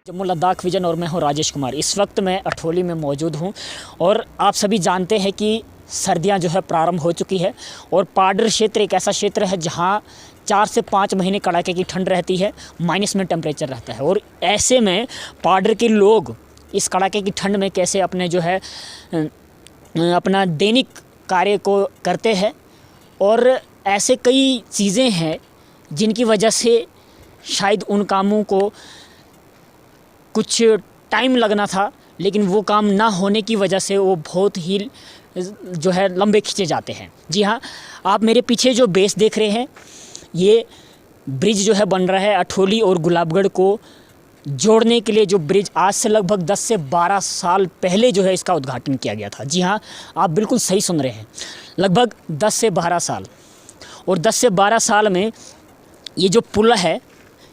Jammu Ladakh vision और मैं हूं राजेश कुमार। इस वक्त मैं अठोली में मौजूद हूं और आप सभी जानते हैं कि सर्दियां जो है प्रारंभ हो चुकी है और पाडर क्षेत्र एक ऐसा क्षेत्र है जहां 4 से 5 महीने कड़ाके की ठंड रहती है, माइनस में टेम्परेचर रहता है। और ऐसे में पाडर के लोग इस कड़ाके की ठंड में कैसे अपने जो है अपना दैनिक कार्य को करते हैं। और ऐसे कई चीज़ें हैं जिनकी वजह से शायद उन कामों को कुछ टाइम लगना था, लेकिन वो काम ना होने की वजह से वो बहुत ही जो है लंबे खींचे जाते हैं। जी हाँ, आप मेरे पीछे जो बेस देख रहे हैं, ये ब्रिज जो है बन रहा है अठोली और गुलाबगढ़ को जोड़ने के लिए। जो ब्रिज आज से लगभग 10 से 12 साल पहले जो है इसका उद्घाटन किया गया था। जी हाँ, आप बिल्कुल सही सुन रहे हैं, लगभग 10 से 12 साल। और 10 से 12 साल में ये जो पुल है,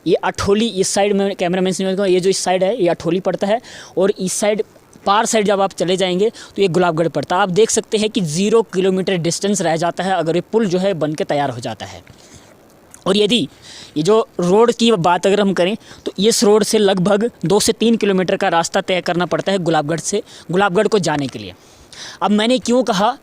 ये अठोली इस साइड में कैमरामैन से ये जो इस साइड है ये अठोली पड़ता है और इस साइड पार साइड जब आप चले जाएंगे तो ये गुलाबगढ़ पड़ता है। आप देख सकते हैं कि 0 किलोमीटर डिस्टेंस रह जाता है अगर ये पुल जो है बन के तैयार हो जाता है। और यदि ये जो रोड की बात अगर हम करें तो इस रोड से लगभग 2 से 3 किलोमीटर का रास्ता तय करना पड़ता है गुलाबगढ़ को जाने के लिए। अब मैंने क्यों कहा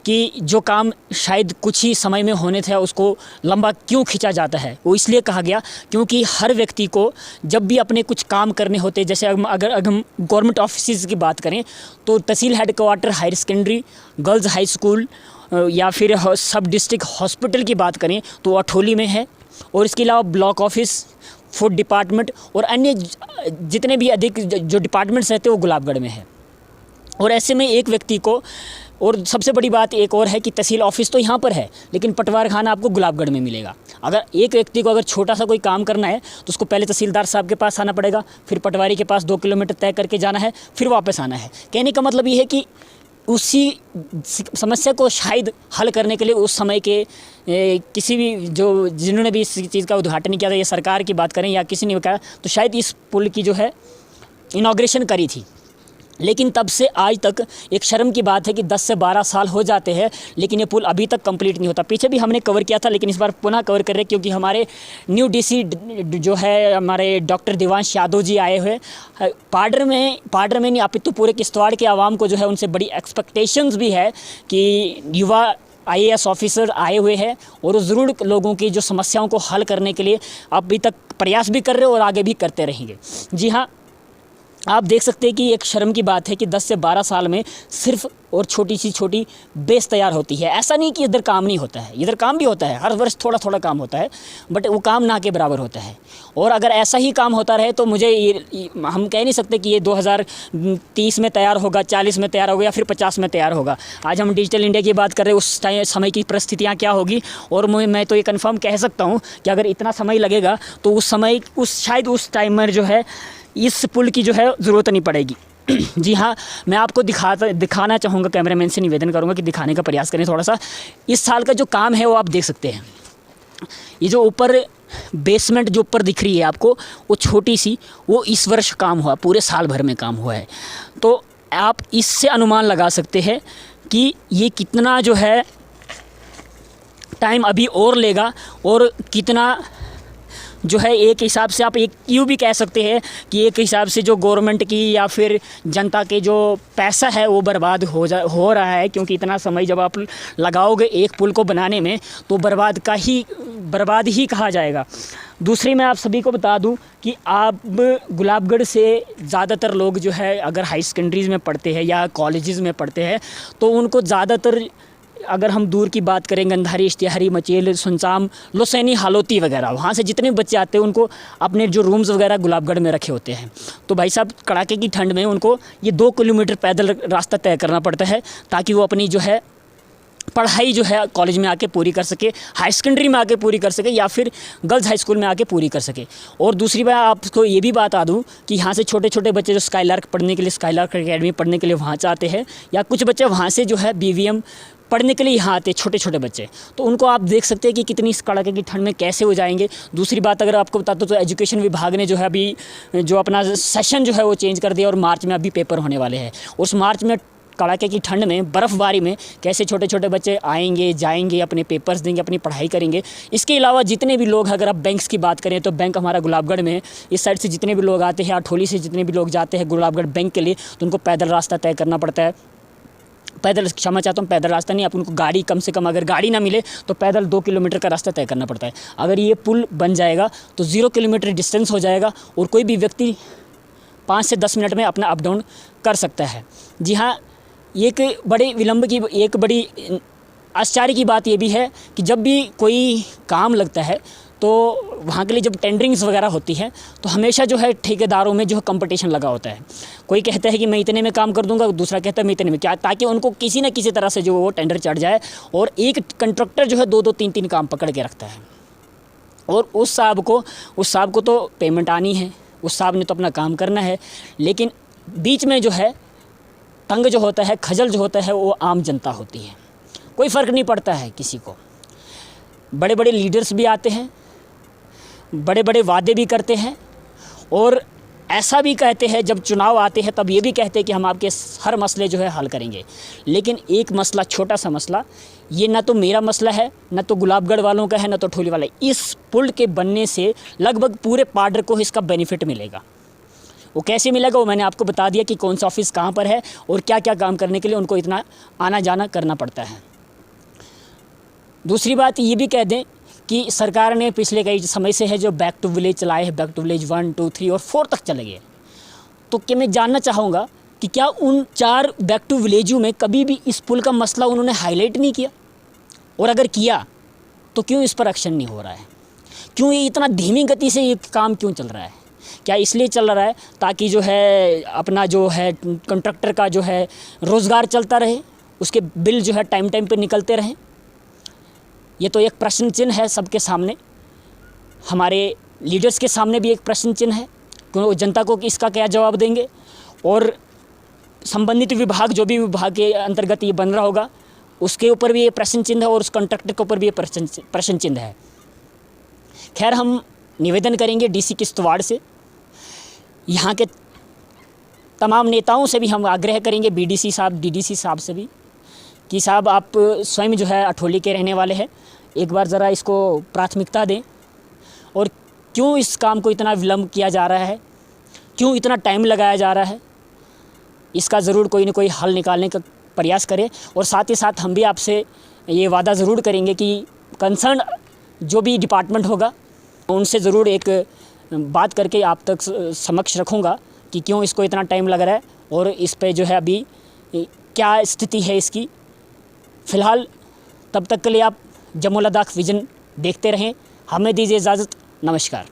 कि जो काम शायद कुछ ही समय में होने थे उसको लंबा क्यों खींचा जाता है, वो इसलिए कहा गया क्योंकि हर व्यक्ति को जब भी अपने कुछ काम करने होते, जैसे अगर हम गवर्नमेंट ऑफिस की बात करें तो tehsil headquarter, higher secondary, girls high school या फिर सब डिस्ट्रिक्ट हॉस्पिटल की बात करें तो अठोली में है। और इसके अलावा ब्लॉक ऑफिस, फूड डिपार्टमेंट और अन्य जितने भी अधिक जो डिपार्टमेंट्स रहते हैं वो गुलाबगढ़ में है। और ऐसे में एक व्यक्ति को, और सबसे बड़ी बात एक और है कि तहसील ऑफिस तो यहाँ पर है लेकिन पटवार खाना आपको गुलाबगढ़ में मिलेगा। अगर एक व्यक्ति को अगर छोटा सा कोई काम करना है तो उसको पहले तहसीलदार साहब के पास आना पड़ेगा, फिर पटवारी के पास 2 किलोमीटर तय करके जाना है, फिर वापस आना है। कहने का मतलब ये है कि उसी समस्या को शायद हल करने के लिए उस समय के किसी भी जिन्होंने भी इस चीज़ का उद्घाटन किया था, या सरकार की बात करें या किसी ने कहा, तो शायद इस पुल की जो है इनॉग्रेशन करी थी। लेकिन तब से आज तक एक शर्म की बात है कि 10 से 12 साल हो जाते हैं लेकिन ये पुल अभी तक कंप्लीट नहीं होता। पीछे भी हमने कवर किया था लेकिन इस बार पुनः कवर कर रहे हैं क्योंकि हमारे न्यू डीसी जो है हमारे डॉक्टर देवांश यादव जी आए हुए पाडर में नहीं अपितु पूरे किश्तवाड़ के आवाम को जो है उनसे बड़ी एक्सपेक्टेशंस भी है कि युवा IAS ऑफिसर आए हुए हैं और वो ज़रूर लोगों की जो समस्याओं को हल करने के लिए अभी तक प्रयास भी कर रहे हैं और आगे भी करते रहेंगे। जी हाँ, आप देख सकते हैं कि एक शर्म की बात है कि 10 से 12 साल में सिर्फ और छोटी सी छोटी बेस तैयार होती है। ऐसा नहीं कि इधर काम नहीं होता है, इधर काम भी होता है, हर वर्ष थोड़ा थोड़ा काम होता है, बट वो काम ना के बराबर होता है। और अगर ऐसा ही काम होता रहे तो मुझे हम कह नहीं सकते कि ये 2030 में तैयार होगा, 40 में तैयार होगा या फिर 50 में तैयार होगा। आज हम डिजिटल इंडिया की बात कर रहे हैं, उस टाइम समय की परिस्थितियाँ क्या होगी। और मैं तो ये कन्फर्म कह सकता हूँ कि अगर इतना समय लगेगा तो शायद उस टाइम में जो है इस पुल की जो है ज़रूरत नहीं पड़ेगी। जी हाँ, मैं आपको दिखाना चाहूँगा, कैमरामैन से निवेदन करूँगा कि दिखाने का प्रयास करें थोड़ा सा। इस साल का जो काम है वो आप देख सकते हैं। ये जो ऊपर बेसमेंट जो ऊपर दिख रही है आपको, वो छोटी सी, वो इस वर्ष काम हुआ, पूरे साल भर में काम हुआ है। तो आप इससे अनुमान लगा सकते हैं कि ये कितना जो है टाइम अभी और लेगा और कितना जो है एक हिसाब से आप यूँ भी कह सकते हैं कि एक हिसाब से जो गवर्नमेंट की या फिर जनता के जो पैसा है वो बर्बाद हो रहा है। क्योंकि इतना समय जब आप लगाओगे एक पुल को बनाने में तो बर्बाद ही कहा जाएगा। दूसरी मैं आप सभी को बता दूं कि आप गुलाबगढ़ से ज़्यादातर लोग जो है अगर हाई सेकेंडरीज़ में पढ़ते हैं या कॉलेजेस में पढ़ते हैं तो उनको ज़्यादातर, अगर हम दूर की बात करें, गंधारी, इश्तिहारी, मचेल, सुनचाम, लोसैनी, हालोती वगैरह, वहाँ से जितने बच्चे आते हैं उनको अपने जो रूम्स वगैरह गुलाबगढ़ में रखे होते हैं। तो भाई साहब, कड़ाके की ठंड में उनको ये 2 किलोमीटर पैदल रास्ता तय करना पड़ता है ताकि वो अपनी जो है पढ़ाई जो है कॉलेज में आके पूरी कर सके, हाई सेकेंडरी में आके पूरी कर सके या फिर गर्ल्स हाई स्कूल में आके पूरी कर सके। और दूसरी बात आपको ये भी बता दूं कि यहाँ से छोटे छोटे बच्चे जो स्काईलार्क पढ़ने के लिए, स्काईलार्क एकेडमी पढ़ने के लिए वहाँ चाहते हैं, या कुछ बच्चे वहाँ से जो है BVM पढ़ने के लिए यहाँ आते हैं, छोटे छोटे बच्चे। तो उनको आप देख सकते हैं कि कितनी इस कड़ाके की ठंड में कैसे हो जाएंगे। दूसरी बात अगर आपको बता दूँ तो एजुकेशन विभाग ने जो है अभी जो अपना सेशन जो है वो चेंज कर दिया और मार्च में अभी पेपर होने वाले हैं। उस मार्च में कड़ाके की ठंड में, बर्फ़बारी में कैसे छोटे छोटे बच्चे आएंगे जाएंगे, अपने पेपर्स देंगे, अपनी पढ़ाई करेंगे। इसके अलावा जितने भी लोग, अगर आप बैंक्स की बात करें तो बैंक हमारा गुलाबगढ़ में है। इस साइड से जितने भी लोग आते हैं, अठोली से जितने भी लोग जाते हैं गुलाबगढ़ बैंक के लिए, तो उनको पैदल रास्ता तय करना पड़ता है। पैदल, क्षमा चाहता हूँ, पैदल रास्ता नहीं, आप उनको गाड़ी, कम से कम अगर गाड़ी ना मिले तो पैदल 2 किलोमीटर का रास्ता तय करना पड़ता है। अगर ये पुल बन जाएगा तो 0 किलोमीटर डिस्टेंस हो जाएगा और कोई भी व्यक्ति 5 से 10 मिनट में अपना अप डाउन कर सकता है। जी हाँ, एक बड़ी आश्चर्य की बात ये भी है कि जब भी कोई काम लगता है तो वहाँ के लिए जब टेंडरिंग्स वगैरह होती है तो हमेशा जो है ठेकेदारों में जो है कंपटीशन लगा होता है। कोई कहता है कि मैं इतने में काम कर दूंगा, दूसरा कहता है मैं इतने में, क्या, ताकि उनको किसी न किसी तरह से जो वो टेंडर चढ़ जाए। और एक कंट्रैक्टर जो है 2-2 3-3 काम पकड़ के रखता है और उस साहब को तो पेमेंट आनी है, उस साहब ने तो अपना काम करना है, लेकिन बीच में जो है तंग जो होता है, खजल जो होता है, वो आम जनता होती है। कोई फ़र्क नहीं पड़ता है किसी को। बड़े बड़े लीडर्स भी आते हैं, बड़े बड़े वादे भी करते हैं और ऐसा भी कहते हैं, जब चुनाव आते हैं तब ये भी कहते हैं कि हम आपके हर मसले जो है हल करेंगे। लेकिन एक मसला, छोटा सा मसला, ये ना तो मेरा मसला है, ना तो गुलाबगढ़ वालों का है, ना तो अठोली वाला है। इस पुल के बनने से लगभग पूरे पाडर को इसका बेनिफिट मिलेगा। वो कैसे मिलेगा वो मैंने आपको बता दिया कि कौन सा ऑफिस कहाँ पर है और क्या क्या काम करने के लिए उनको इतना आना जाना करना पड़ता है। दूसरी बात ये भी कह दें कि सरकार ने पिछले कई समय से है जो बैक टू विलेज चलाए हैं, बैक टू विलेज 1, 2, 3 और 4 तक चले गए। तो क्या मैं जानना चाहूँगा कि क्या उन 4 बैक टू विलेजों में कभी भी इस पुल का मसला उन्होंने हाईलाइट नहीं किया? और अगर किया तो क्यों इस पर एक्शन नहीं हो रहा है? क्यों ये इतना धीमी गति से ये काम क्यों चल रहा है? क्या इसलिए चल रहा है ताकि जो है अपना जो है कॉन्ट्रैक्टर का जो है रोज़गार चलता रहे, उसके बिल जो है टाइम पे निकलते रहें? ये तो एक प्रश्न चिन्ह है सबके सामने, हमारे लीडर्स के सामने भी एक प्रश्न चिन्ह है कि जनता को इसका क्या जवाब देंगे। और संबंधित विभाग, जो भी विभाग के अंतर्गत ये बन रहा होगा, उसके ऊपर भी ये प्रश्न चिन्ह है और उस कॉन्ट्रैक्टर के ऊपर भी ये प्रश्न चिन्ह है। खैर, हम निवेदन करेंगे डीसी किश्तवाड़ से, यहाँ के तमाम नेताओं से भी हम आग्रह करेंगे, बीडीसी साहब, डीडीसी साहब से भी, कि साहब आप स्वयं जो है अठोली के रहने वाले हैं, एक बार ज़रा इसको प्राथमिकता दें। और क्यों इस काम को इतना विलम्ब किया जा रहा है, क्यों इतना टाइम लगाया जा रहा है, इसका ज़रूर कोई ना कोई हल निकालने का प्रयास करें। और साथ ही साथ हम भी आपसे ये वादा ज़रूर करेंगे कि कंसर्न जो भी डिपार्टमेंट होगा उनसे ज़रूर एक बात करके आप तक समक्ष रखूँगा कि क्यों इसको इतना टाइम लग रहा है और इस पे जो है अभी क्या स्थिति है इसकी। फ़िलहाल तब तक के लिए आप जमुल लद्दाख विज़न देखते रहें। हमें दीजिए इजाज़त। नमस्कार।